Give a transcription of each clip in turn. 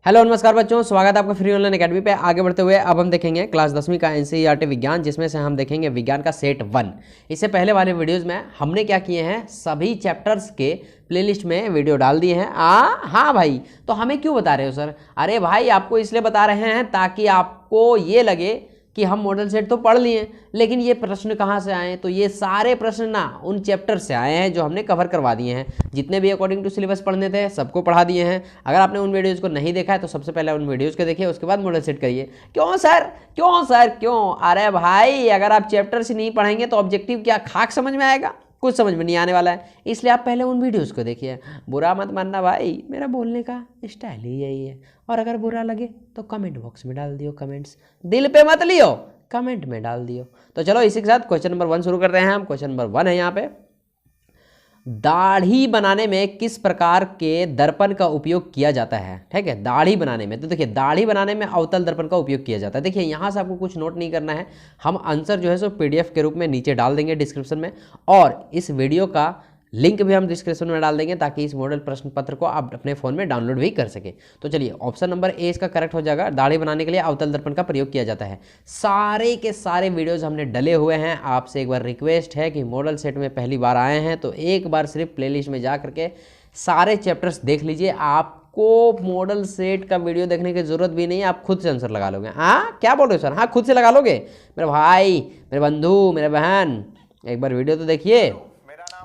Hello नमस्कार बच्चों, स्वागत है आपका फ्री ऑनलाइन एकेडमी पे। आगे बढ़ते हुए अब हम देखेंगे क्लास 10वीं का एनसीईआरटी विज्ञान, जिसमें से हम देखेंगे विज्ञान का सेट 1। इससे पहले वाले वीडियोस में हमने क्या किए हैं, सभी चैप्टर्स के प्लेलिस्ट में वीडियो डाल दिए हैं। हाँ भाई, तो हमें क्यों बता रहे हो सर? अरे भाई, आपको इसलिए बता रहे हैं ताकि आपको ये लगे कि हम मॉडल सेट तो पढ़ लिए, लेकिन ये प्रश्न कहाँ से आए? तो ये सारे प्रश्न ना उन चैप्टर से आए हैं जो हमने कवर करवा दिए हैं। जितने भी अकॉर्डिंग टू सिलेबस पढ़ने थे सबको पढ़ा दिए हैं। अगर आपने उन वीडियोज़ को नहीं देखा है तो सबसे पहले उन वीडियोज़ को देखिए, उसके बाद मॉडल सेट करिए। क्यों सर, क्यों सर, क्यों? अरे भाई, अगर आप चैप्टर से नहीं पढ़ेंगे तो ऑब्जेक्टिव क्या खाक समझ में आएगा? कुछ समझ में नहीं आने वाला है। इसलिए आप पहले उन वीडियोस को देखिए। बुरा मत मानना भाई, मेरा बोलने का स्टाइल ही यही है। और अगर बुरा लगे तो कमेंट बॉक्स में डाल दियो कमेंट्स, दिल पे मत लियो, कमेंट में डाल दियो। तो चलो इसी के साथ क्वेश्चन नंबर 1 शुरू करते हैं हम। क्वेश्चन नंबर 1 है यहाँ पे, दाढ़ी बनाने में किस प्रकार के दर्पण का उपयोग किया जाता है? ठीक है, दाढ़ी बनाने में, तो देखिए दाढ़ी बनाने में अवतल दर्पण का उपयोग किया जाता है। देखिए यहाँ से आपको कुछ नोट नहीं करना है, हम आंसर जो है सो पीडीएफ के रूप में नीचे डाल देंगे डिस्क्रिप्शन में, और इस वीडियो का लिंक भी हम डिस्क्रिप्शन में डाल देंगे ताकि इस मॉडल प्रश्न पत्र को आप अपने फ़ोन में डाउनलोड भी कर सके। तो चलिए, ऑप्शन नंबर ए इसका करेक्ट हो जाएगा। दाढ़ी बनाने के लिए अवतल दर्पण का प्रयोग किया जाता है। सारे के सारे वीडियोस हमने डले हुए हैं। आपसे एक बार रिक्वेस्ट है कि मॉडल सेट में पहली बार आए हैं तो एक बार सिर्फ प्लेलिस्ट में जा करके सारे चैप्टर्स देख लीजिए। आपको मॉडल सेट का वीडियो देखने की जरूरत भी नहीं है, आप खुद से आंसर लगा लोगे। हाँ, क्या बोल रहे हो सर? हाँ, खुद से लगा लोगे। मेरे भाई, मेरे बंधु, मेरे बहन, एक बार वीडियो तो देखिए।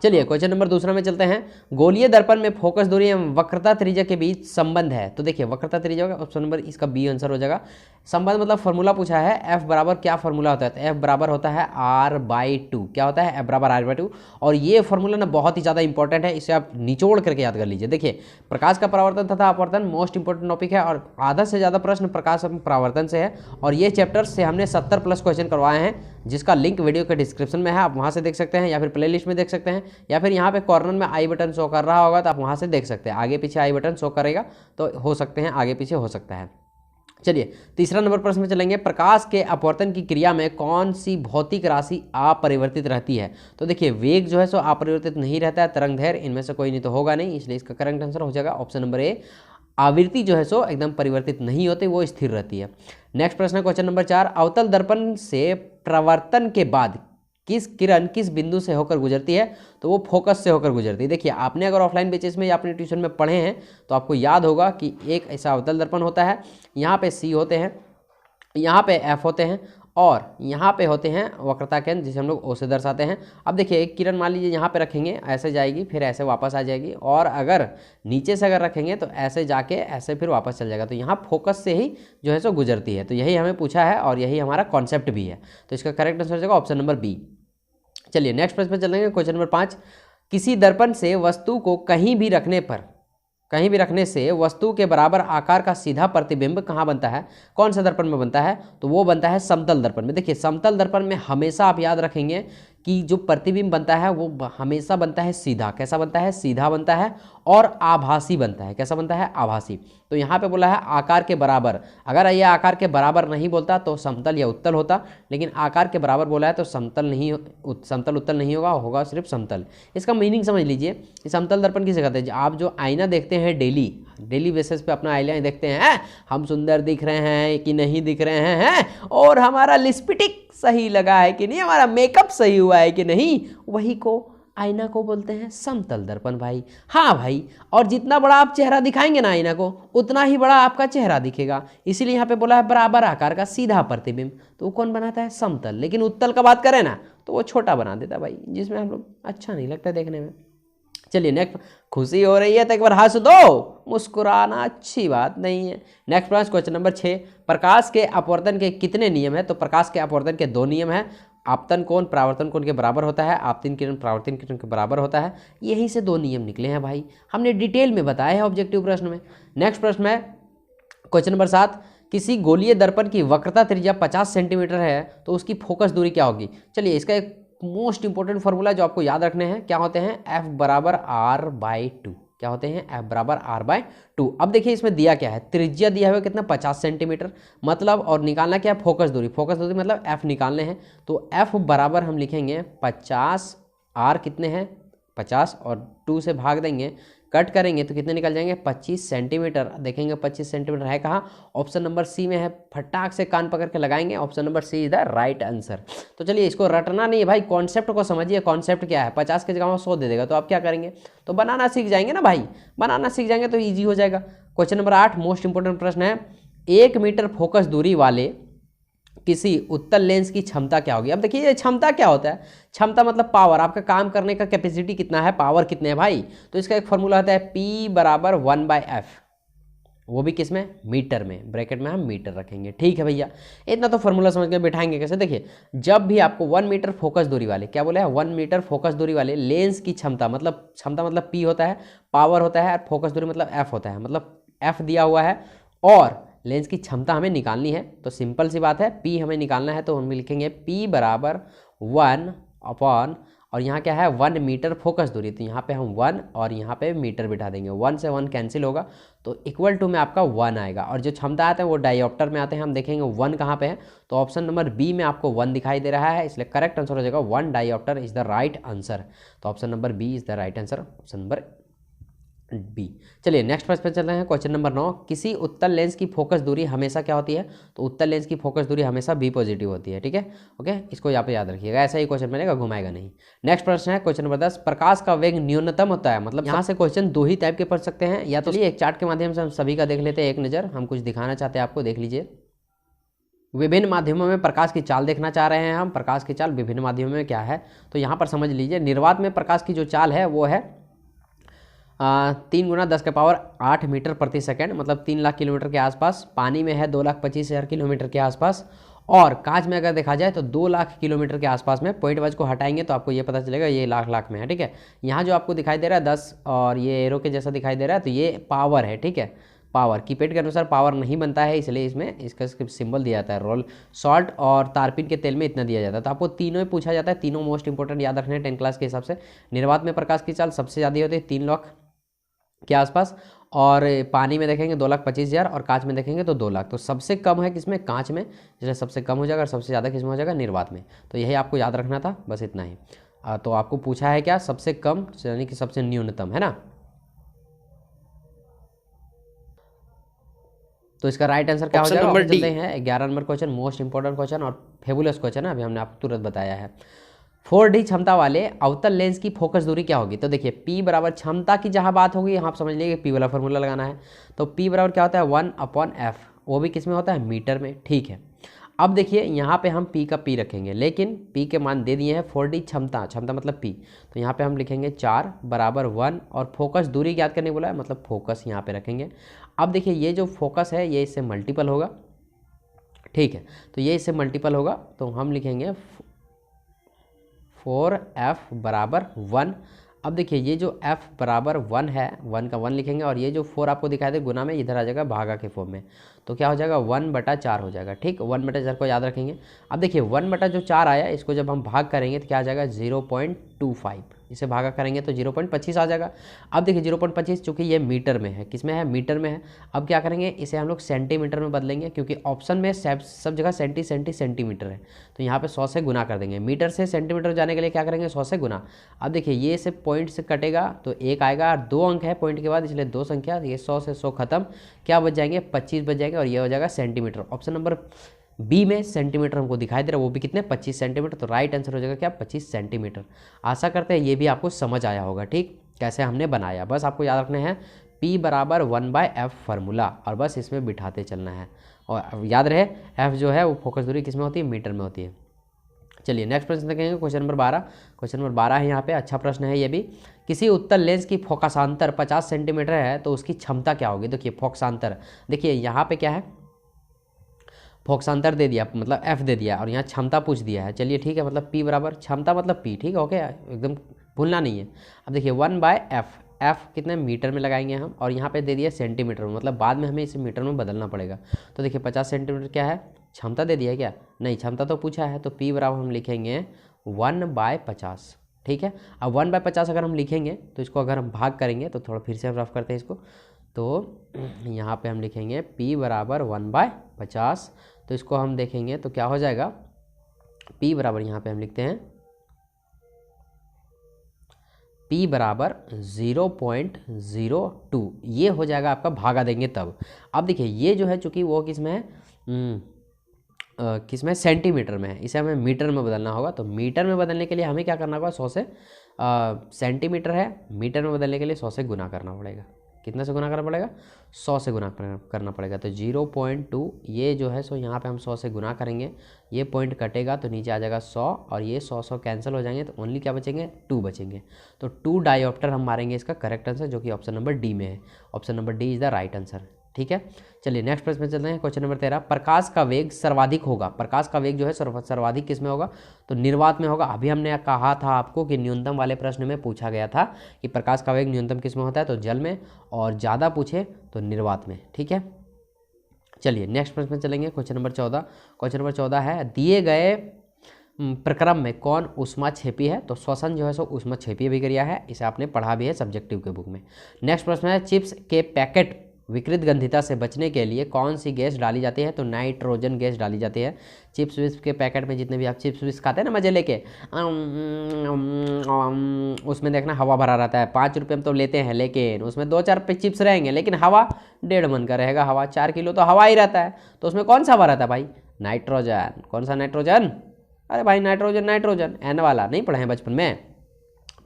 चलिए क्वेश्चन नंबर 2 में चलते हैं। गोलीय दर्पण में फोकस दूरी एवं वक्रता त्रिज्या के बीच संबंध है। तो देखिए वक्रता त्रिज्या होगा, ऑप्शन नंबर इसका बी आंसर हो जाएगा। संबंध मतलब फॉर्मूला पूछा है, एफ बराबर क्या फॉर्मूला होता है? तो एफ बराबर होता है r/2। क्या होता है? एफ बराबर r/2। और ये फॉर्मूला ना बहुत ही ज़्यादा इंपॉर्टेंट है, इसे आप निचोड़ करके याद कर लीजिए। देखिए, प्रकाश का परावर्तन तथा अपवर्तन मोस्ट इंपॉर्टेंट टॉपिक है, और आधा से ज़्यादा प्रश्न प्रकाश परावर्तन से है, और ये चैप्टर से हमने 70+ क्वेश्चन करवाए हैं, जिसका लिंक वीडियो के डिस्क्रिप्शन में है। आप वहाँ से देख सकते हैं, या फिर प्लेलिस्ट में देख सकते हैं, या फिर यहाँ पे कॉर्नर में आई बटन शो कर रहा होगा तो आप वहाँ से देख सकते हैं। आगे पीछे आई बटन शो करेगा तो हो सकते हैं आगे पीछे हो सकता है। चलिए तीसरा नंबर प्रश्न में चलेंगे। प्रकाश के अपवर्तन की क्रिया में कौन सी भौतिक राशि अपरिवर्तित रहती है? तो देखिए वेग जो है सो अपरिवर्तित नहीं रहता है, तरंग दैर्घ्य, इनमें से कोई नहीं तो होगा नहीं, इसलिए इसका करेक्ट आंसर हो जाएगा ऑप्शन नंबर ए। आवृत्ति जो है सो एकदम परिवर्तित नहीं होती, वो स्थिर रहती है। नेक्स्ट प्रश्न है क्वेश्चन नंबर 4। अवतल दर्पण से प्रवर्तन के बाद किस किरण किस बिंदु से होकर गुजरती है? तो वो फोकस से होकर गुजरती है। देखिए, आपने अगर ऑफलाइन बेसिस में या अपने ट्यूशन में पढ़े हैं तो आपको याद होगा कि एक ऐसा अवतल दर्पण होता है, यहाँ पे सी होते हैं, यहाँ पे एफ होते हैं, और यहाँ पे होते हैं वक्रता केंद्र, जिसे हम लोग ओ से दर्शाते हैं। अब देखिए, एक किरण मान लीजिए यहाँ पे रखेंगे, ऐसे जाएगी, फिर ऐसे वापस आ जाएगी, और अगर नीचे से अगर रखेंगे तो ऐसे जाके ऐसे फिर वापस चल जाएगा। तो यहाँ फोकस से ही जो है सो गुजरती है। तो यही हमें पूछा है और यही हमारा कॉन्सेप्ट भी है। तो इसका करेक्ट आंसर हो जाएगा ऑप्शन नंबर बी। चलिए नेक्स्ट प्रश्न पे चलेंगे। Question number 5। किसी दर्पण से वस्तु को कहीं भी रखने से वस्तु के बराबर आकार का सीधा प्रतिबिंब कहाँ बनता है? कौन सा दर्पण में बनता है? तो वो बनता है समतल दर्पण में। देखिए, समतल दर्पण में हमेशा आप याद रखेंगे कि जो प्रतिबिंब बनता है वो हमेशा बनता है सीधा। कैसा बनता है? सीधा बनता है, और आभासी बनता है। कैसा बनता है? आभासी। तो यहाँ पे बोला है आकार के बराबर। अगर ये आकार के बराबर नहीं बोलता तो समतल या उत्तल होता, लेकिन आकार के बराबर बोला है तो समतल उत्तल नहीं होगा, होगा सिर्फ समतल। इसका मीनिंग समझ लीजिए। समतल दर्पण किसे कहते हैं? आप जो आईना देखते हैं डेली बेसिस पे अपना आईना देखते हैं, हम सुंदर दिख रहे हैं कि नहीं दिख रहे हैं, और हमारा लिपस्टिक सही लगा है कि नहीं, हमारा मेकअप सही हुआ है कि नहीं, वही को आईना को बोलते हैं समतल दर्पण भाई। हाँ भाई, और जितना बड़ा आप चेहरा दिखाएंगे ना आईना को, उतना ही बड़ा आपका चेहरा दिखेगा। इसीलिए यहाँ पे बोला है बराबर आकार का सीधा प्रतिबिंब। तो वो कौन बनाता है? समतल। लेकिन उत्तल का बात करें ना तो वो छोटा बना देता भाई, जिसमें हम लोग अच्छा नहीं लगता देखने में। चलिए नेक्स्ट। खुशी हो रही है तो एक बार हंस दो, मुस्कुराना अच्छी बात नहीं है। नेक्स्ट प्रश्न क्वेश्चन नंबर 6। प्रकाश के अपवर्तन के कितने नियम है? तो प्रकाश के अपवर्तन के 2 नियम है। आपतन कोण परावर्तन कोण के बराबर होता है, आपतित किरण परावर्तन किरण के बराबर होता है। यहीं से 2 नियम निकले हैं भाई, हमने डिटेल में बताया है ऑब्जेक्टिव प्रश्न में। नेक्स्ट प्रश्न है क्वेश्चन नंबर 7। किसी गोलीय दर्पण की वक्रता त्रिज्या 50 सेंटीमीटर है तो उसकी फोकस दूरी क्या होगी? चलिए, इसका एक मोस्ट इंपॉर्टेंट फॉर्मूला जो आपको याद रखने हैं, क्या होते हैं? एफ बराबर r/2। क्या होते हैं? एफ बराबर r/2। अब देखिए इसमें दिया क्या है, त्रिज्या दिया हुआ है कितना? 50 सेंटीमीटर, मतलब, और निकालना क्या है? फोकस दूरी। फोकस दूरी मतलब एफ निकालने हैं, तो एफ बराबर हम लिखेंगे 50, आर कितने हैं? 50, और 2 से भाग देंगे कट करेंगे तो कितने निकल जाएंगे 25 सेंटीमीटर। देखेंगे 25 सेंटीमीटर है कहाँ, ऑप्शन नंबर सी में है। फटाक से कान पकड़ के लगाएंगे, option number C is the right answer. तो चलिए इसको रटना नहीं है भाई, कॉन्सेप्ट को समझिए। कॉन्सेप्ट क्या है, 50 की जगह में 100 दे देगा तो आप क्या करेंगे, तो बनाना सीख जाएंगे ना भाई, बनाना सीख जाएंगे तो ईजी हो जाएगा। क्वेश्चन नंबर 8 मोस्ट इंपोर्टेंट प्रश्न है, 1 मीटर फोकस दूरी वाले किसी उत्तल लेंस की क्षमता क्या होगी। अब देखिए ये क्षमता क्या होता है, क्षमता मतलब पावर, आपका काम करने का कैपेसिटी कितना है, पावर कितने है भाई। तो इसका एक फॉर्मूला होता है P बराबर 1/f, वो भी किस में, मीटर में, ब्रैकेट में हम मीटर रखेंगे। ठीक है भैया, इतना तो फॉर्मूला समझ के बैठाएंगे कैसे। देखिए जब भी आपको 1 मीटर फोकस दूरी वाले, क्या बोले, 1 मीटर फोकस दूरी वाले लेंस की क्षमता मतलब P होता है, पावर होता है, और फोकस दूरी मतलब F होता है, मतलब F दिया हुआ है और लेंस की क्षमता हमें निकालनी है। तो सिंपल सी बात है, P हमें निकालना है तो हम लिखेंगे P बराबर 1 अपॉन, और यहाँ क्या है 1 मीटर फोकस दूरी, तो यहाँ पे हम 1 और यहाँ पे मीटर बिठा देंगे, 1 से 1 कैंसिल होगा तो इक्वल टू में आपका 1 आएगा। और जो क्षमता आते हैं वो डायोप्टर में आते हैं, हम देखेंगे 1 कहाँ पे है, तो ऑप्शन नंबर बी में आपको 1 दिखाई दे रहा है, इसलिए करेक्ट आंसर हो जाएगा 1 dioptre is the right answer. तो option number B is the right answer, option number B. चलिए नेक्स्ट प्रश्न पे चल रहे हैं, क्वेश्चन नंबर 9, किसी उत्तल लेंस की फोकस दूरी हमेशा क्या होती है, तो उत्तल लेंस की फोकस दूरी हमेशा बी पॉजिटिव होती है। ठीक है, ओके, इसको यहाँ पे याद रखिएगा, ऐसा ही क्वेश्चन बनेगा, घुमाएगा नहीं। नेक्स्ट प्रश्न है क्वेश्चन नंबर 10, प्रकाश का वेग न्यूनतम होता है, मतलब यहाँ से क्वेश्चन दो ही टाइप के पढ़ सकते हैं, या तो एक चार्ट के माध्यम से हम सभी का देख लेते हैं, एक नज़र हम कुछ दिखाना चाहते हैं आपको, देख लीजिए। विभिन्न माध्यमों में प्रकाश की चाल देखना चाह रहे हैं हम, प्रकाश की चाल विभिन्न माध्यमों में क्या है, तो यहाँ पर समझ लीजिए निर्वात में प्रकाश की जो चाल है वो है 3 × 10⁸ मीटर प्रति सेकंड, मतलब 3 लाख किलोमीटर के आसपास। पानी में है 2,25,000 किलोमीटर के आसपास, और कांच में अगर देखा जाए तो 2 लाख किलोमीटर के आसपास में। पॉइंट वाइज को हटाएंगे तो आपको ये पता चलेगा ये लाख में है। ठीक है, यहाँ जो आपको दिखाई दे रहा है 10 और ये एरो के जैसा दिखाई दे रहा है, तो ये पावर है। ठीक है, पावर कीपैड के अनुसार पावर नहीं बनता है, इसलिए इसमें इसका सिंबल दिया जाता है रोल सॉल्ट, और तारपीन के तेल में इतना दिया जाता है। तो आपको तीनों में पूछा जाता है, तीनों मोस्ट इंपोर्टेंट याद रखने हैं 10 क्लास के हिसाब से। निर्वात में प्रकाश की चाल सबसे ज़्यादा होती है 3 लाख के आसपास, और पानी में देखेंगे 2,25,000, और कांच में देखेंगे तो 2 लाख। तो सबसे कम है किसमें, कांच में, इसलिए सबसे कम हो जाएगा, और सबसे ज़्यादा किसमें हो जाएगा, निर्वात में। तो यही आपको याद रखना था, बस इतना ही। तो आपको पूछा है क्या, सबसे कम यानी कि सबसे न्यूनतम, है ना। तो इसका राइट आंसर क्या हो जाएगा, चलते हैं 11 number question, most important question और फेबुलस क्वेश्चन है, अभी हमने आपको तुरंत बताया है। 4D क्षमता वाले अवतल लेंस की फोकस दूरी क्या होगी, तो देखिए P बराबर क्षमता की जहां बात होगी यहाँ आप समझ लीजिए P वाला फॉर्मूला लगाना है। तो P बराबर क्या होता है 1/f, वो भी किस में होता है, मीटर में। ठीक है, अब देखिए यहाँ पे हम P का P रखेंगे, लेकिन P के मान दे दिए हैं 4D क्षमता, क्षमता मतलब P, तो यहाँ पे हम लिखेंगे 4 बराबर 1, और फोकस दूरी याद करने बोला है, मतलब फोकस यहाँ पे रखेंगे। अब देखिए ये जो फोकस है ये इससे मल्टीपल होगा। ठीक है, तो ये इससे मल्टीपल होगा, तो हम लिखेंगे 4f बराबर 1। अब देखिए ये जो f बराबर 1 है, 1 का 1 लिखेंगे, और ये जो 4 आपको दिखाई दे गुना में इधर आ जाएगा भागा के फॉर्म में, तो क्या हो जाएगा 1/4 हो जाएगा। ठीक, 1/4 को याद रखेंगे। अब देखिए 1/4 आया, इसको जब हम भाग करेंगे तो क्या आ जाएगा 0.25, इसे भागा करेंगे तो 0.25 आ जाएगा। अब देखिए 0.25 चूँकि ये मीटर में है, किस में है, मीटर में है। अब क्या करेंगे, इसे हम लोग सेंटीमीटर में बदलेंगे, क्योंकि ऑप्शन में सब जगह सेंटीमीटर है, तो यहाँ पे 100 से गुना कर देंगे। मीटर से सेंटीमीटर जाने के लिए क्या करेंगे, 100 से गुना। अब देखिए ये से पॉइंट से कटेगा तो 1 आएगा, और 2 अंक है पॉइंट के बाद, इसलिए 2 संख्या, ये 100 से 100 खत्म, क्या बच जाएंगे 25 बच जाएंगे, और ये हो जाएगा सेंटीमीटर। ऑप्शन नंबर बी में सेंटीमीटर हमको दिखाई दे रहा है, वो भी कितने 25 सेंटीमीटर, तो राइट आंसर हो जाएगा क्या 25 सेंटीमीटर। आशा करते हैं ये भी आपको समझ आया होगा। ठीक, कैसे हमने बनाया, बस आपको याद रखना है P बराबर 1/f फार्मूला, और बस इसमें बिठाते चलना है, और याद रहे f जो है वो फोकस दूरी किस में होती है, मीटर में होती है। चलिए नेक्स्ट प्रश्न देखेंगे, क्वेश्चन नंबर 12। क्वेश्चन नंबर 12 है यहाँ पे, अच्छा प्रश्न है ये भी। किसी उत्तल लेंस की फोकसांतर 50 सेंटीमीटर है तो उसकी क्षमता क्या होगी। देखिए फोकसांतर, देखिए यहाँ पे क्या है, फोकसांतर दे दिया मतलब f दे दिया, और यहाँ क्षमता पूछ दिया है। चलिए ठीक है, मतलब P बराबर क्षमता मतलब P, ठीक है, ओके, एकदम भूलना नहीं है। अब देखिए 1/f, f कितने मीटर में लगाएंगे हम, और यहाँ पे दे दिया सेंटीमीटर में, मतलब बाद में हमें इसे मीटर में बदलना पड़ेगा। तो देखिए 50 सेंटीमीटर क्या है, क्षमता दे दिया है क्या, नहीं, क्षमता तो पूछा है, तो P बराबर हम लिखेंगे 1/50। ठीक है, अब 1/50 अगर हम लिखेंगे तो इसको अगर हम भाग करेंगे तो थोड़ा फिर से हम रफ करते हैं इसको, तो यहाँ पे हम लिखेंगे P बराबर 1/50, तो इसको हम देखेंगे तो क्या हो जाएगा, P बराबर यहाँ पे हम लिखते हैं P बराबर 0.02, ये हो जाएगा आपका, भागा देंगे तब। अब देखिए ये जो है चूँकि वो किस में है, किस में, सेंटीमीटर में है, इसे हमें मीटर में बदलना होगा। तो मीटर में बदलने के लिए हमें क्या करना होगा, 100 से, सेंटीमीटर है, मीटर में बदलने के लिए 100 से गुना करना पड़ेगा। कितना से गुना करना पड़ेगा, 100 से गुना करना पड़ेगा। तो 0.2 ये जो है सो यहाँ पे हम 100 से गुना करेंगे, ये पॉइंट कटेगा तो नीचे आ जाएगा 100, और ये 100 कैंसिल हो जाएंगे, तो ओनली क्या बचेंगे, 2 बचेंगे। तो 2 डायोप्टर हम मारेंगे इसका करेक्ट आंसर, जो कि ऑप्शन नंबर डी में है। Option number D is the right answer. ठीक है, चलिए नेक्स्ट प्रश्न में चलते हैं। क्वेश्चन नंबर 13, प्रकाश का वेग सर्वाधिक होगा। प्रकाश का वेग जो है सर्वाधिक किस में होगा, तो निर्वात में होगा। अभी हमने कहा था आपको कि न्यूनतम वाले प्रश्न में पूछा गया था कि प्रकाश का वेग न्यूनतम किस में होता है, तो जल में, और ज़्यादा पूछे तो निर्वात में। ठीक है, चलिए नेक्स्ट प्रश्न में चलेंगे। क्वेश्चन नंबर 14, क्वेश्चन नंबर 14 है, दिए गए प्रक्रम में कौन ऊष्माक्षेपी है, तो श्वसन जो है सो ऊष्माक्षेपी अभिक्रिया है, इसे आपने पढ़ा भी है सब्जेक्टिव के बुक में। नेक्स्ट प्रश्न है, चिप्स के पैकेट विकृत गंधिता से बचने के लिए कौन सी गैस डाली जाती है, तो नाइट्रोजन गैस डाली जाती है। चिप्स विप्स के पैकेट में जितने भी आप चिप्स विप्स खाते हैं ना मजे लेके, उसमें देखना हवा भरा रहता है। 5 रुपये में तो लेते हैं, लेकिन उसमें 2-4 पे चिप्स रहेंगे, लेकिन हवा 1.5 मन का रहेगा। हवा 4 किलो तो हवा ही रहता है, तो उसमें कौन सा हवा रहता है भाई, नाइट्रोजन। कौन सा नाइट्रोजन, अरे भाई नाइट्रोजन, नाइट्रोजन एन वाला, नहीं पढ़े हैं बचपन में,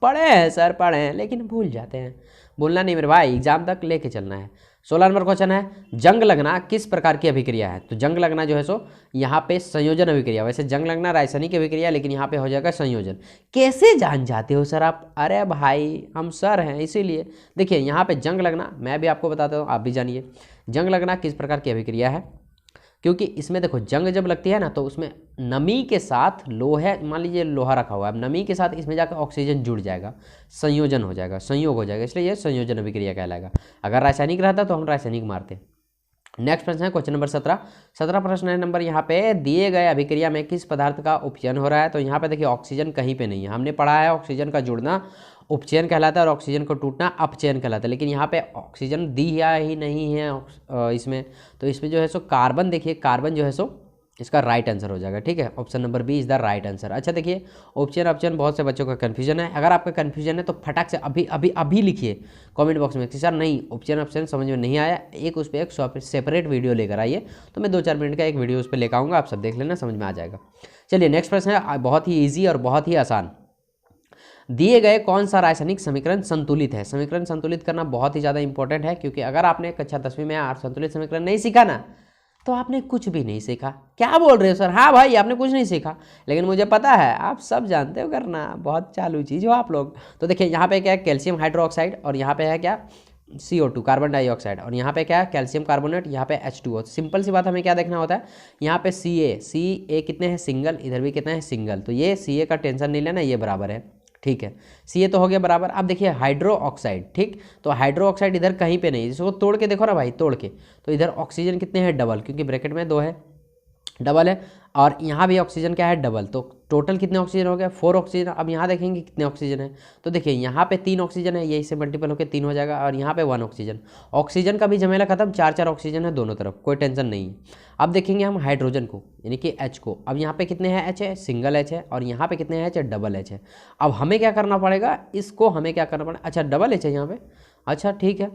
पढ़े हैं सर, पढ़े हैं, लेकिन भूल जाते हैं। भूलना नहीं मेरे भाई, एग्जाम तक लेके चलना है। 16 नंबर क्वेश्चन है, जंग लगना किस प्रकार की अभिक्रिया है, तो जंग लगना जो है सो यहाँ पे संयोजन अभिक्रिया। वैसे जंग लगना रासायनिक अभिक्रिया, लेकिन यहाँ पे हो जाएगा संयोजन। कैसे जान जाते हो सर आप, अरे भाई हम सर हैं इसीलिए। देखिए यहाँ पे जंग लगना, मैं भी आपको बताता हूँ, आप भी जानिए जंग लगना किस प्रकार की अभिक्रिया है। क्योंकि इसमें देखो जंग जब लगती है ना, तो उसमें नमी के साथ लोहे, मान लीजिए लोहा रखा हुआ है, अब नमी के साथ इसमें जाकर ऑक्सीजन जुड़ जाएगा, संयोजन हो जाएगा, संयोग हो जाएगा, इसलिए ये संयोजन अभिक्रिया कहलाएगा। अगर रासायनिक रहता तो हम रासायनिक मारते। नेक्स्ट प्रश्न है क्वेश्चन नंबर 17। 17 प्रश्न है नंबर, यहाँ पे दिए गए अभिक्रिया में किस पदार्थ का उपचयन हो रहा है, तो यहाँ पे देखिए ऑक्सीजन कहीं पे नहीं है। हमने पढ़ा है ऑक्सीजन का जुड़ना उपचयन कहलाता है और ऑक्सीजन को टूटना अपचयन कहलाता है, लेकिन यहाँ पे ऑक्सीजन दिया ही नहीं है इसमें। तो इसमें जो है सो कार्बन, देखिए कार्बन जो है सो इसका राइट आंसर हो जाएगा। ठीक है, option number B is the right answer. अच्छा देखिए, उपचयन अपचयन बहुत से बच्चों का कन्फ्यूजन है। अगर आपका कन्फ्यूजन है तो फटाक से अभी अभी अभी लिखिए कमेंट बॉक्स में कि सर नहीं उपचयन अपचयन समझ में नहीं आया, एक उस पर एक सेपरेट वीडियो लेकर आइए, तो मैं 2-4 मिनट का एक वीडियो उस पर लेकर आऊँगा, आप सब देख लेना, समझ में आ जाएगा। चलिए नेक्स्ट प्रश्न है, बहुत ही ईजी और बहुत ही आसान। दिए गए कौन सा रासायनिक समीकरण संतुलित है। समीकरण संतुलित करना बहुत ही ज़्यादा इंपॉर्टेंट है, क्योंकि अगर आपने कक्षा 10वीं में संतुलित समीकरण नहीं सीखा ना, तो आपने कुछ भी नहीं सीखा। क्या बोल रहे हो सर, हाँ भाई आपने कुछ नहीं सीखा, लेकिन मुझे पता है आप सब जानते हो करना, बहुत चालू चीज़ हो आप लोग। तो देखिए यहाँ पे क्या है, कैल्शियम हाइड्रोक्साइड, और यहाँ पे है क्या, CO2 कार्बन डाइऑक्साइड, और यहाँ पे क्या है, कैल्शियम कार्बोनेट, यहाँ पे H2O। सिंपल सी बात, हमें क्या देखना होता है, यहाँ पे CA कितने हैं सिंगल, इधर भी कितना है सिंगल, तो ये CA का टेंशन नहीं लेना, ये बराबर है। ठीक है, CA तो हो गया बराबर। अब देखिए हाइड्रो ऑक्साइड, ठीक, तो हाइड्रो ऑक्साइड इधर कहीं पे नहीं, इसको तोड़ के देखो ना भाई, तोड़ के, तो इधर ऑक्सीजन कितने हैं, डबल, क्योंकि ब्रैकेट में 2 है, डबल है, और यहाँ भी ऑक्सीजन क्या है, डबल, तो टोटल कितने ऑक्सीजन हो गया, 4 ऑक्सीजन। अब यहाँ देखेंगे कितने ऑक्सीजन है, तो देखिए यहाँ पे 3 ऑक्सीजन है, यही से मल्टीपल होकर 3 हो जाएगा, और यहाँ पे 1 ऑक्सीजन। ऑक्सीजन का भी झमेला खत्म, 4 ऑक्सीजन है दोनों तरफ, कोई टेंशन नहीं है। अब देखेंगे हम हाइड्रोजन को, यानी कि H को। अब यहाँ पे कितने हैं, H है, सिंगल H है, और यहाँ पे कितने हैं, H है, डबल H है। अब हमें क्या करना पड़ेगा, इसको हमें क्या करना पड़ेगा, अच्छा डबल H है यहाँ पे, अच्छा ठीक है,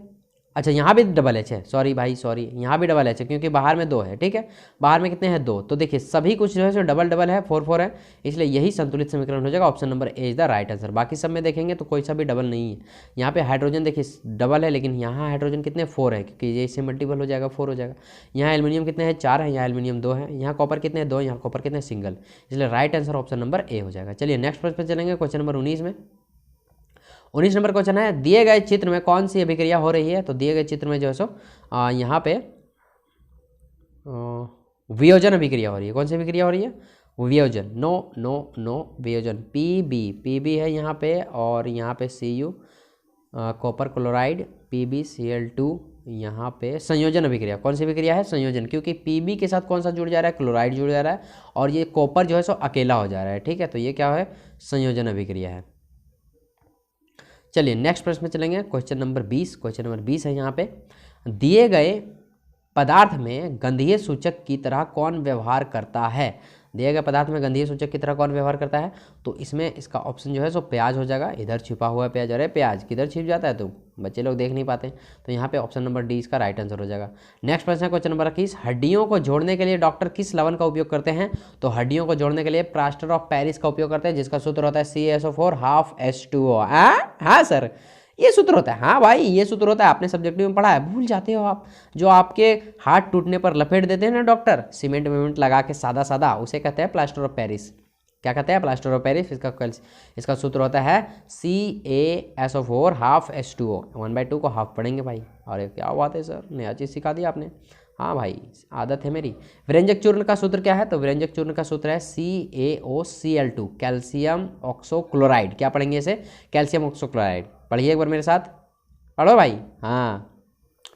अच्छा यहाँ भी डबल H है, सॉरी भाई सॉरी, यहाँ भी डबल H है, क्योंकि बाहर में 2 है। ठीक है, बाहर में कितने हैं, 2, तो देखिए सभी कुछ जो है सो डबल डबल है, 4 है, इसलिए यही संतुलित समीकरण हो जाएगा। Option number A is the right answer. बाकी सब में देखेंगे तो कोई सा भी डबल नहीं है। यहाँ पे हाइड्रोजन देखिए डबल है, लेकिन यहाँ हाइड्रोजन कितने 4 है, क्योंकि ये इससे मल्टीपल हो जाएगा, 4 हो जाएगा। यहाँ एल्यूमिनियम कितने हैं, 4 है, यहाँ एल्यूमिनियम 2 है, यहाँ कॉपर कितने 2, यहाँ कॉपर कितने सिंगल, इसलिए right answer option number A हो जाएगा। चलिए नेक्स्ट प्रश्न पर चलेंगे, क्वेश्चन नंबर 19 में। 19 नंबर क्वेश्चन है, दिए गए चित्र में कौन सी अभिक्रिया हो रही है, तो दिए गए चित्र में जो है सो यहाँ पे वियोजन अभिक्रिया हो रही है। कौन सी अभिक्रिया हो रही है, वियोजन, नो नो नो वियोजन, PB है यहाँ पे, और यहाँ पे Cu कॉपर क्लोराइड, PbCl2, यहाँ पे संयोजन अभिक्रिया। कौन सी अभिक्रिया है, संयोजन, क्योंकि PB के साथ कौन सा जुड़ जा रहा है, क्लोराइड जुड़ जा रहा है, और ये कॉपर जो है सो अकेला हो जा रहा है। ठीक है, तो ये क्या है, संयोजन अभिक्रिया है। चलिए नेक्स्ट प्रश्न में चलेंगे, क्वेश्चन नंबर 20। क्वेश्चन नंबर 20 है यहाँ पे, दिए गए पदार्थ में गंधीय सूचक की तरह कौन व्यवहार करता है। दिए गए पदार्थ में गंधीय सूचक की तरह कौन व्यवहार करता है? तो इसमें इसका ऑप्शन जो है सो प्याज हो जाएगा। इधर छिपा हुआ प्याज, अरे प्याज किधर छिप जाता है तो बच्चे लोग देख नहीं पाते, तो यहाँ पे ऑप्शन नंबर डी इसका राइट आंसर हो जाएगा। नेक्स्ट प्रश्न है क्वेश्चन नंबर 21, हड्डियों को जोड़ने के लिए डॉक्टर किस लवण का उपयोग करते हैं? तो हड्डियों को जोड़ने के लिए प्लास्टर ऑफ पेरिस का उपयोग करते हैं, जिसका सूत्र होता है CaSO4 हाफ H2O। हाँ सर, ये सूत्र होता है। हाँ भाई, ये सूत्र होता है, आपने सब्जेक्टिव में पढ़ा है, भूल जाते हो आप। जो आपके हाथ टूटने पर लपेट देते हैं ना डॉक्टर, सीमेंट वेमेंट लगा के सादा सादा, उसे कहते हैं प्लास्टर ऑफ पेरिस। क्या कहते हैं? Plaster of Paris. इसका सूत्र होता है CaSO4 हाफ H2O। 1/2 को हाफ पढ़ेंगे भाई। अरे क्या बात है सर, नया चीज़ सिखा दी आपने। हाँ भाई, आदत है मेरी। व्यंजक चूर्ण का सूत्र क्या है? तो व्यंजक चूर्ण का सूत्र है CaOCl2, कैल्शियम ऑक्सोक्लोराइड। क्या पढ़ेंगे इसे? कैल्शियम ऑक्सोक्लोराइड। पढ़िए एक बार मेरे साथ, पढ़ो भाई। हाँ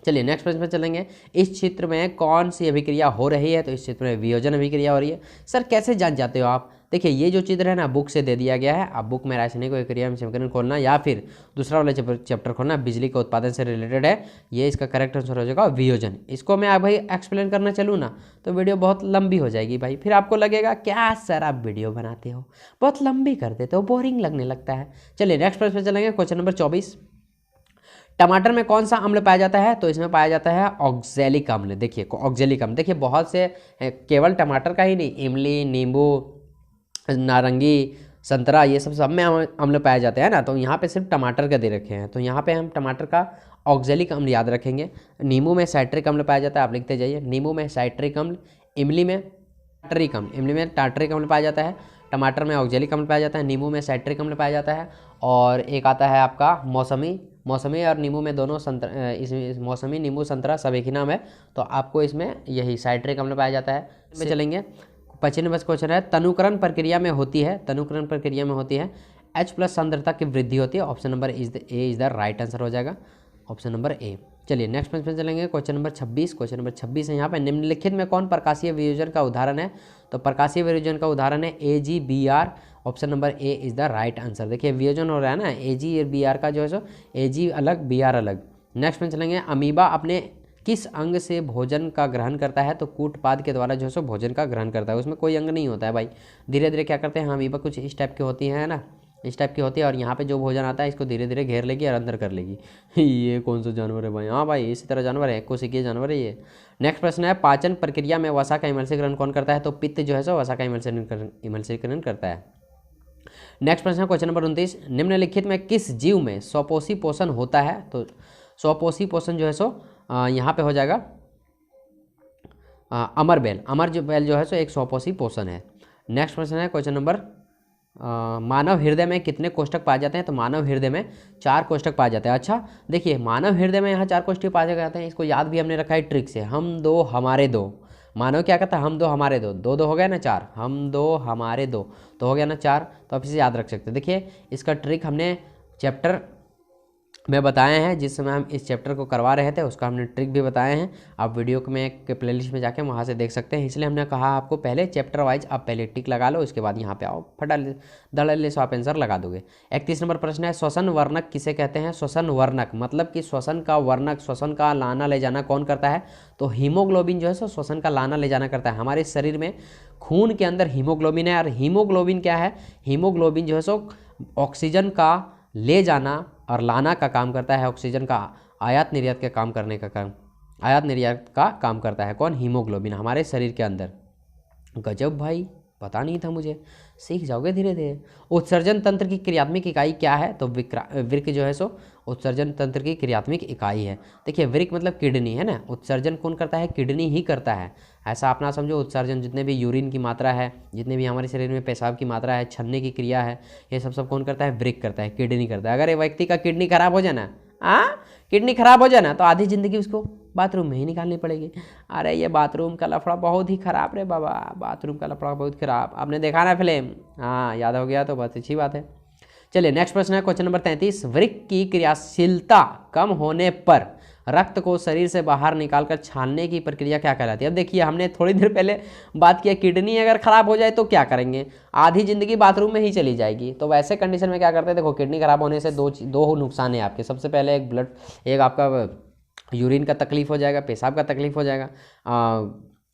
चलिए नेक्स्ट प्रश्न पर चलेंगे। इस क्षेत्र में कौन सी अभिक्रिया हो रही है? तो इस क्षेत्र में वियोजन अभिक्रिया हो रही है। सर कैसे जान जाते हो आप? देखिए ये जो चित्र है ना, बुक से दे दिया गया है। आप बुक में रासायनिक अभिक्रिया में समीकरण खोलना या फिर दूसरा वाला चैप्टर खोलना, बिजली के उत्पादन से रिलेटेड है। ये इसका करेक्ट आंसर हो जाएगा वियोजन। इसको मैं भाई एक्सप्लेन करना चलूँ ना तो वीडियो बहुत लंबी हो जाएगी भाई, फिर आपको लगेगा क्या सर आप वीडियो बनाते हो, बहुत लंबी कर देते हो, बोरिंग लगने लगता है। चलिए नेक्स्ट प्रश्न पर चलेंगे। क्वेश्चन नंबर 24, टमाटर में कौन सा अम्ल पाया जाता है? तो इसमें पाया जाता है ऑक्जेलिक अम्ल। देखिए ऑक्जेलिक अम्ल, देखिए बहुत से केवल टमाटर का ही नहीं, इमली, नींबू, नारंगी, संतरा, ये सब में अम्ल पाए जाते हैं ना। तो यहाँ पे सिर्फ टमाटर का दे रखे हैं, तो यहाँ पे हम टमाटर का ऑक्जेलिक अम्ल याद रखेंगे। नींबू में साइट्रिक अम्ल पाया जाता है, आप लिखते जाइए। नींबू में साइट्रिक अम्ल, इमली में टार्टरिक अम्ल, इमली में टार्टरिक अम्ल पाया जाता है, टमाटर में ऑक्जेलिक अम्ल पाया जाता है, नींबू में साइट्रिक अम्ल पाया जाता है, और एक आता है आपका मौसमी और नींबू में दोनों इसमें मौसमी, नींबू, संतरा सब एक ही नाम है, तो आपको इसमें यही साइट्रिक अम्ल पाया जाता है। इसमें चलेंगे 25 क्वेश्चन है, तनुकरण प्रक्रिया में होती है, तनुकरण प्रक्रिया में होती है H+ सांद्रता की वृद्धि होती है। Option number A is the right answer हो जाएगा, ऑप्शन नंबर ए। चलिए नेक्स्ट प्रश्न चलेंगे। क्वेश्चन नंबर 26, क्वेश्चन नंबर 26 है यहाँ पे, निम्नलिखित में कौन प्रकाशीय वियोजन का उदाहरण है? तो प्रकाशीय वियोजन का उदाहरण है AgBr, option number A is the right answer. देखिए वियोजन हो रहा है ना, Ag और Br का जो है सो Ag अलग Br अलग। नेक्स्ट प्रश्न चलेंगे, अमीबा अपने किस अंग से भोजन का ग्रहण करता है? तो कूटपाद के द्वारा जो है सो भोजन का ग्रहण करता है, उसमें कोई अंग नहीं होता है भाई। धीरे धीरे क्या करते हैं, अमीबा कुछ इस टाइप की होती है ना, इस टाइप की होती है, और यहाँ पे जो भोजन आता है इसको धीरे धीरे घेर लेगी और अंदर कर लेगी। ये कौन सा जानवर है भाई? हाँ भाई इसी तरह जानवर है, कोशिकीय जानवर है ये। नेक्स्ट प्रश्न है, पाचन प्रक्रिया में वसा का इमल्सीकरण कौन करता है? तो पित्त जो है सो वसा का इमल्सीकरण करता है। नेक्स्ट प्रश्न है क्वेश्चन नंबर 29, निम्नलिखित में किस जीव में स्वपोषी पोषण होता है? तो स्वपोषी पोषण जो है सो यहाँ पे हो जाएगा अमर बेल जो है सो एक स्वपोषी पोषण है। नेक्स्ट प्रश्न है क्वेश्चन नंबर, मानव हृदय में कितने कोष्ठक पाए जाते हैं? तो मानव हृदय में 4 कोष्ठक पाए जाते हैं। अच्छा देखिए मानव हृदय में यहाँ 4 कोष्ठक पाए जाते हैं, इसको याद भी हमने रखा है ट्रिक से, हम 2 हमारे 2। मानव क्या कहता है, हम 2 हमारे 2, 2 2 हो गया ना 4, हम 2 हमारे 2 तो हो गया ना 4, तो आप इसे याद रख सकते हैं। देखिए इसका ट्रिक हमने चैप्टर में बताए हैं, जिस समय हम इस चैप्टर को करवा रहे थे उसका हमने ट्रिक भी बताए हैं, आप वीडियो में के प्लेलिस्ट में जाके वहाँ से देख सकते हैं। इसलिए हमने कहा आपको पहले चैप्टर वाइज आप पहले टिक लगा लो, उसके बाद यहाँ पे आओ धड़ल्ले से आप आंसर लगा दोगे। 31 नंबर प्रश्न है, श्वसन वर्णक किसे कहते हैं? श्वसन वर्णक मतलब कि श्वसन का वर्णक, श्वसन का लाना ले जाना कौन करता है? तो हीमोग्लोबिन जो है सो श्वसन का लाना ले जाना करता है। हमारे शरीर में खून के अंदर हीमोग्लोबिन है, और हीमोग्लोबिन क्या है, हीमोग्लोबिन जो है सो ऑक्सीजन का ले जाना और लाना का काम करता है, ऑक्सीजन का आयात निर्यात के काम करने का काम, आयात निर्यात का काम करता है कौन? हीमोग्लोबिन हमारे शरीर के अंदर। गजब भाई, पता नहीं था मुझे, सीख जाओगे धीरे धीरे। उत्सर्जन तंत्र की क्रियात्मक इकाई क्या है? तो वृक्क जो है सो उत्सर्जन तंत्र की क्रियात्मक इकाई है। देखिए वृक्क मतलब किडनी है ना, उत्सर्जन कौन करता है? किडनी ही करता है। ऐसा आप ना समझो, उत्सर्जन जितने भी यूरिन की मात्रा है, जितने भी हमारे शरीर में पेशाब की मात्रा है, छन्ने की क्रिया है, ये सब कौन करता है? वृक्क करता है, किडनी करता है। अगर ये व्यक्ति का किडनी खराब हो जाए ना, किडनी खराब हो जाए ना, तो आधी जिंदगी उसको बाथरूम में ही निकालनी पड़ेगी। अरे ये बाथरूम का लफड़ा बहुत ही खराब रे बाबा, बाथरूम का लफड़ा बहुत खराब। आपने देखा ना फिल्म? हाँ याद हो गया तो बहुत अच्छी बात है। चलिए नेक्स्ट प्रश्न है क्वेश्चन नंबर 33, वृक्क की क्रियाशीलता कम होने पर रक्त को शरीर से बाहर निकालकर छानने की प्रक्रिया क्या कहलाती है? अब देखिए हमने थोड़ी देर पहले बात किया, किडनी अगर खराब हो जाए तो क्या करेंगे? आधी जिंदगी बाथरूम में ही चली जाएगी। तो वैसे कंडीशन में क्या करते हैं? देखो किडनी खराब होने से दो नुकसान है आपके। सबसे पहले एक आपका यूरिन का तकलीफ हो जाएगा, पेशाब का तकलीफ हो जाएगा,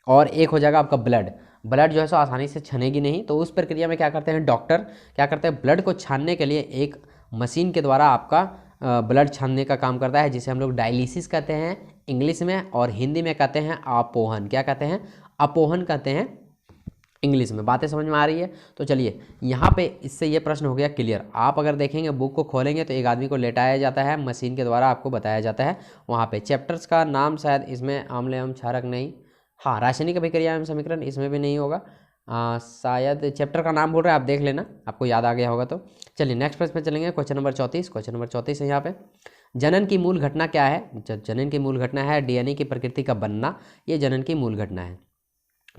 और एक हो जाएगा आपका ब्लड। ब्लड जो है सो आसानी से छनेगी नहीं। तो उस प्रक्रिया में क्या करते हैं डॉक्टर, क्या करते हैं ब्लड को छानने के लिए एक मशीन के द्वारा आपका ब्लड छानने का काम करता है, जिसे हम लोग डायलिसिस कहते हैं इंग्लिश में, और हिंदी में कहते हैं अपोहन। क्या कहते हैं? अपोहन कहते हैं इंग्लिश में। बातें समझ में आ रही है? तो चलिए यहाँ पे इससे ये प्रश्न हो गया क्लियर। आप अगर देखेंगे बुक को खोलेंगे तो एक आदमी को लेटाया जाता है, मशीन के द्वारा आपको बताया जाता है। वहाँ पे चैप्टर्स का नाम शायद इसमें आम्ल एवं क्षारक नहीं, हाँ रासायनिक अभिक्रिया एवं समीकरण इसमें भी नहीं होगा, शायद चैप्टर का नाम बोल रहे हैं, आप देख लेना, आपको याद आ गया होगा तो। चलिए नेक्स्ट प्रश्न पे चलेंगे, क्वेश्चन नंबर 34। क्वेश्चन नंबर 34 है यहाँ पे, जनन की मूल घटना क्या है? जनन की मूल घटना है डीएनए की प्रकृति का बनना, ये जनन की मूल घटना है।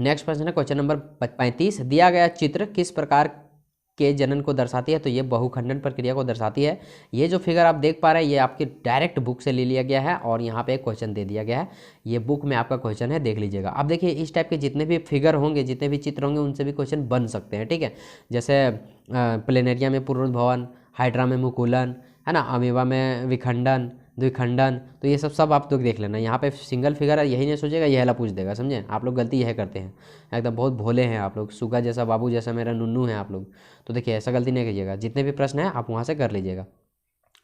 नेक्स्ट प्रश्न है क्वेश्चन नंबर 35, दिया गया चित्र किस प्रकार के जनन को दर्शाती है? तो ये बहुखंडन प्रक्रिया को दर्शाती है। ये जो फिगर आप देख पा रहे हैं ये आपकी डायरेक्ट बुक से ले लिया गया है और यहाँ पे एक क्वेश्चन दे दिया गया है, ये बुक में आपका क्वेश्चन है, देख लीजिएगा। अब देखिए इस टाइप के जितने भी फिगर होंगे, जितने भी चित्र होंगे, उनसे भी क्वेश्चन बन सकते हैं, ठीक है। जैसे प्लेनेरिया में पुनरुद्भवन, हाइड्रा में मुकुलन, है ना, अमीबा में विखंडन, द्विखंडन, तो ये सब आप लोग देख लेना। यहाँ पे सिंगल फिगर है, यही नहीं सोचेगा ये वाला पूछ देगा, समझे? आप लोग गलती यह करते हैं, एकदम बहुत भोले हैं आप लोग, सुगा जैसा बाबू जैसा मेरा नुन्नू है आप लोग। तो देखिए ऐसा गलती नहीं कीजिएगा, जितने भी प्रश्न हैं आप वहाँ से कर लीजिएगा।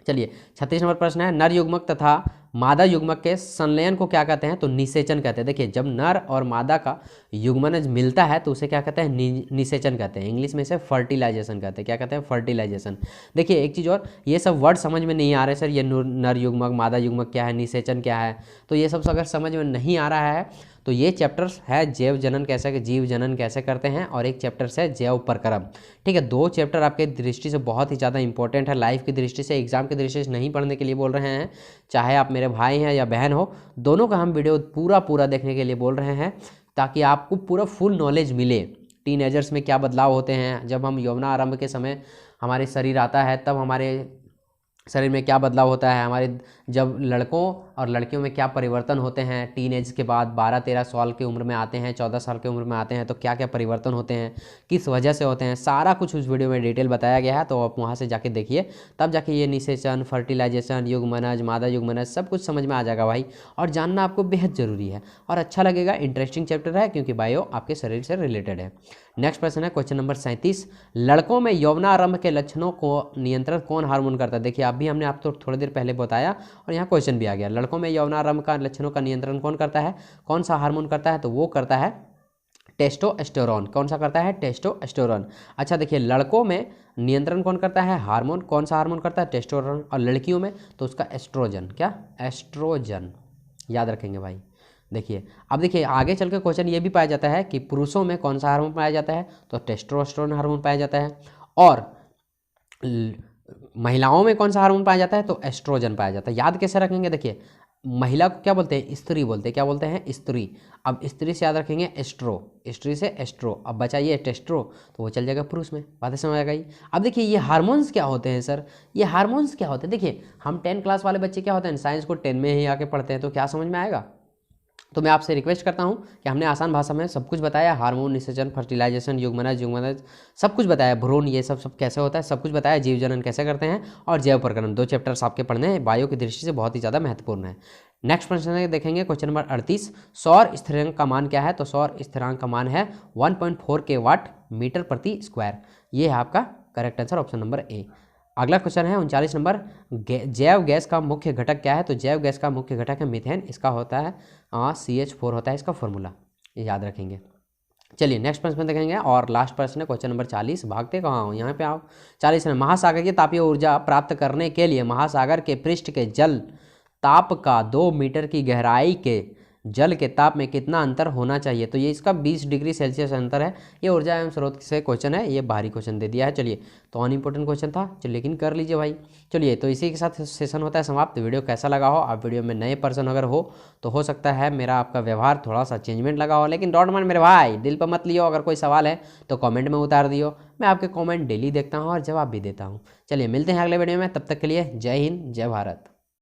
चलिए 36 नंबर प्रश्न है, नर युग्मक तथा मादा युग्मक के संलयन को क्या कहते हैं? तो निषेचन कहते हैं। देखिए जब नर और मादा का युग्मनज मिलता है तो उसे क्या कहते हैं? निषेचन कहते हैं। इंग्लिश में इसे फर्टिलाइजेशन कहते हैं। क्या कहते हैं? फर्टिलाइजेशन। देखिए एक चीज़ और, ये सब वर्ड समझ में नहीं आ रहे सर, ये नर युग्मक मादा युग्मक क्या है, निषेचन क्या है, तो ये सब अगर समझ में नहीं आ रहा है तो ये चैप्टर्स है जैव जनन कैसे, जीव जनन कैसे करते हैं, और एक चैप्टर्स है जैव प्रक्रम, ठीक है। दो चैप्टर आपके दृष्टि से बहुत ही ज़्यादा इंपॉर्टेंट है, लाइफ की दृष्टि से, एग्जाम की दृष्टि से नहीं पढ़ने के लिए बोल रहे हैं, चाहे आप मेरे भाई हैं या बहन हो, दोनों का हम वीडियो पूरा देखने के लिए बोल रहे हैं, ताकि आपको पूरा फुल नॉलेज मिले। टीनेजर्स में क्या बदलाव होते हैं, जब हम यौवनारंभ के समय हमारे शरीर आता है तब हमारे शरीर में क्या बदलाव होता है, हमारे जब लड़कों और लड़कियों में क्या परिवर्तन होते हैं, टीन एज के बाद 12-13 साल की उम्र में आते हैं, 14 साल की उम्र में आते हैं, तो क्या क्या परिवर्तन होते हैं, किस वजह से होते हैं, सारा कुछ उस वीडियो में डिटेल बताया गया है। तो आप वहाँ से जाके देखिए, तब जाके ये निषेचन, फर्टिलाइजेशन, युग्मनज, मादा युग्मनज सब कुछ समझ में आ जाएगा भाई, और जानना आपको बेहद ज़रूरी है और अच्छा लगेगा। इंटरेस्टिंग चैप्टर है क्योंकि बायो आपके शरीर से रिलेटेड है। नेक्स्ट प्रश्न है क्वेश्चन नंबर 37, लड़कों में यौवनारंभ के लक्षणों को नियंत्रण कौन हार्मोन करता है? देखिए अभी हमने आपको थोड़ी देर पहले बताया और यहाँ क्वेश्चन भी आ गया, लड़कों में यौवनारंभ का लक्षणों का नियंत्रण कौन करता है, कौन सा हार्मोन करता है? तो वो करता है टेस्टोस्टेरोन। कौन सा करता है? टेस्टोस्टेरोन। अच्छा देखिए लड़कों में नियंत्रण कौन करता है, हार्मोन, कौन सा हार्मोन करता है? टेस्टोस्टेरोन। और लड़कियों में तो उसका एस्ट्रोजन। क्या? एस्ट्रोजन, याद रखेंगे भाई। देखिए अब देखिए आगे चल के क्वेश्चन ये भी पाया जाता है कि पुरुषों में कौन सा हार्मोन पाया जाता है? तो टेस्टोस्टेरोन हार्मोन पाया जाता है। और महिलाओं में कौन सा हार्मोन पाया जाता है? तो एस्ट्रोजन पाया जाता है। याद कैसे रखेंगे? देखिए महिला को क्या बोलते हैं? स्त्री बोलते हैं। क्या बोलते हैं? स्त्री। अब स्त्री से याद रखेंगे एस्ट्रो, स्त्री से एस्ट्रो। अब बचाइए टेस्ट्रो, तो वो चल जाएगा पुरुष में। बातें समझ आ गई? अब देखिए ये हार्मोन्स क्या होते हैं सर, ये हार्मोन्स क्या होते हैं? देखिए हम 10 क्लास वाले बच्चे क्या होते हैं, साइंस को 10 में ही आके पढ़ते हैं, तो क्या समझ में आएगा? तो मैं आपसे रिक्वेस्ट करता हूं कि हमने आसान भाषा में सब कुछ बताया, हार्मोन, निषेचन, फर्टिलाइजेशन, युग्मनज सब कुछ बताया, भ्रूण ये सब कैसे होता है सब कुछ बताया, जीव जनन कैसे करते हैं, और जैव प्रक्रम। 2 चैप्टर्स आपके पढ़ने हैं, बायो की दृष्टि से बहुत ही ज़्यादा महत्वपूर्ण है। नेक्स्ट प्रश्न देखेंगे क्वेश्चन नंबर 38, सौर स्थिरांक का मान क्या है? तो सौर स्थिरांक का मान है 1.4 के वाट मीटर प्रति स्क्वायर। ये है आपका correct answer, option number A. अगला क्वेश्चन है 39 नंबर, जैव गैस का मुख्य घटक क्या है? तो जैव गैस का मुख्य घटक है मीथेन। इसका होता है CH4 होता है इसका फॉर्मूला, याद रखेंगे। चलिए नेक्स्ट प्रश्न देखेंगे और लास्ट प्रश्न है क्वेश्चन नंबर 40। भागते कहाँ हो, यहाँ पे आओ। 40 है, महासागर की तापीय ऊर्जा प्राप्त करने के लिए महासागर के पृष्ठ के जल ताप का 2 मीटर की गहराई के जल के ताप में कितना अंतर होना चाहिए? तो ये इसका 20 डिग्री सेल्सियस अंतर है। ये ऊर्जा एवं स्रोत से क्वेश्चन है, ये बाहरी क्वेश्चन दे दिया है। चलिए तो अनइम्पोर्टेंट क्वेश्चन था, चलिए लेकिन कर लीजिए भाई। चलिए तो इसी के साथ सेशन होता है समाप्त। वीडियो कैसा लगा हो, आप वीडियो में नए पर्सन अगर हो तो हो सकता है मेरा आपका व्यवहार थोड़ा सा चेंजमेंट लगा हो, लेकिन डोंट माइंड मेरे भाई, दिल पर मत लियो। अगर कोई सवाल है तो कॉमेंट में उतार दियो, मैं आपके कॉमेंट डेली देखता हूँ और जवाब भी देता हूँ। चलिए मिलते हैं अगले वीडियो में, तब तक के लिए जय हिंद, जय भारत।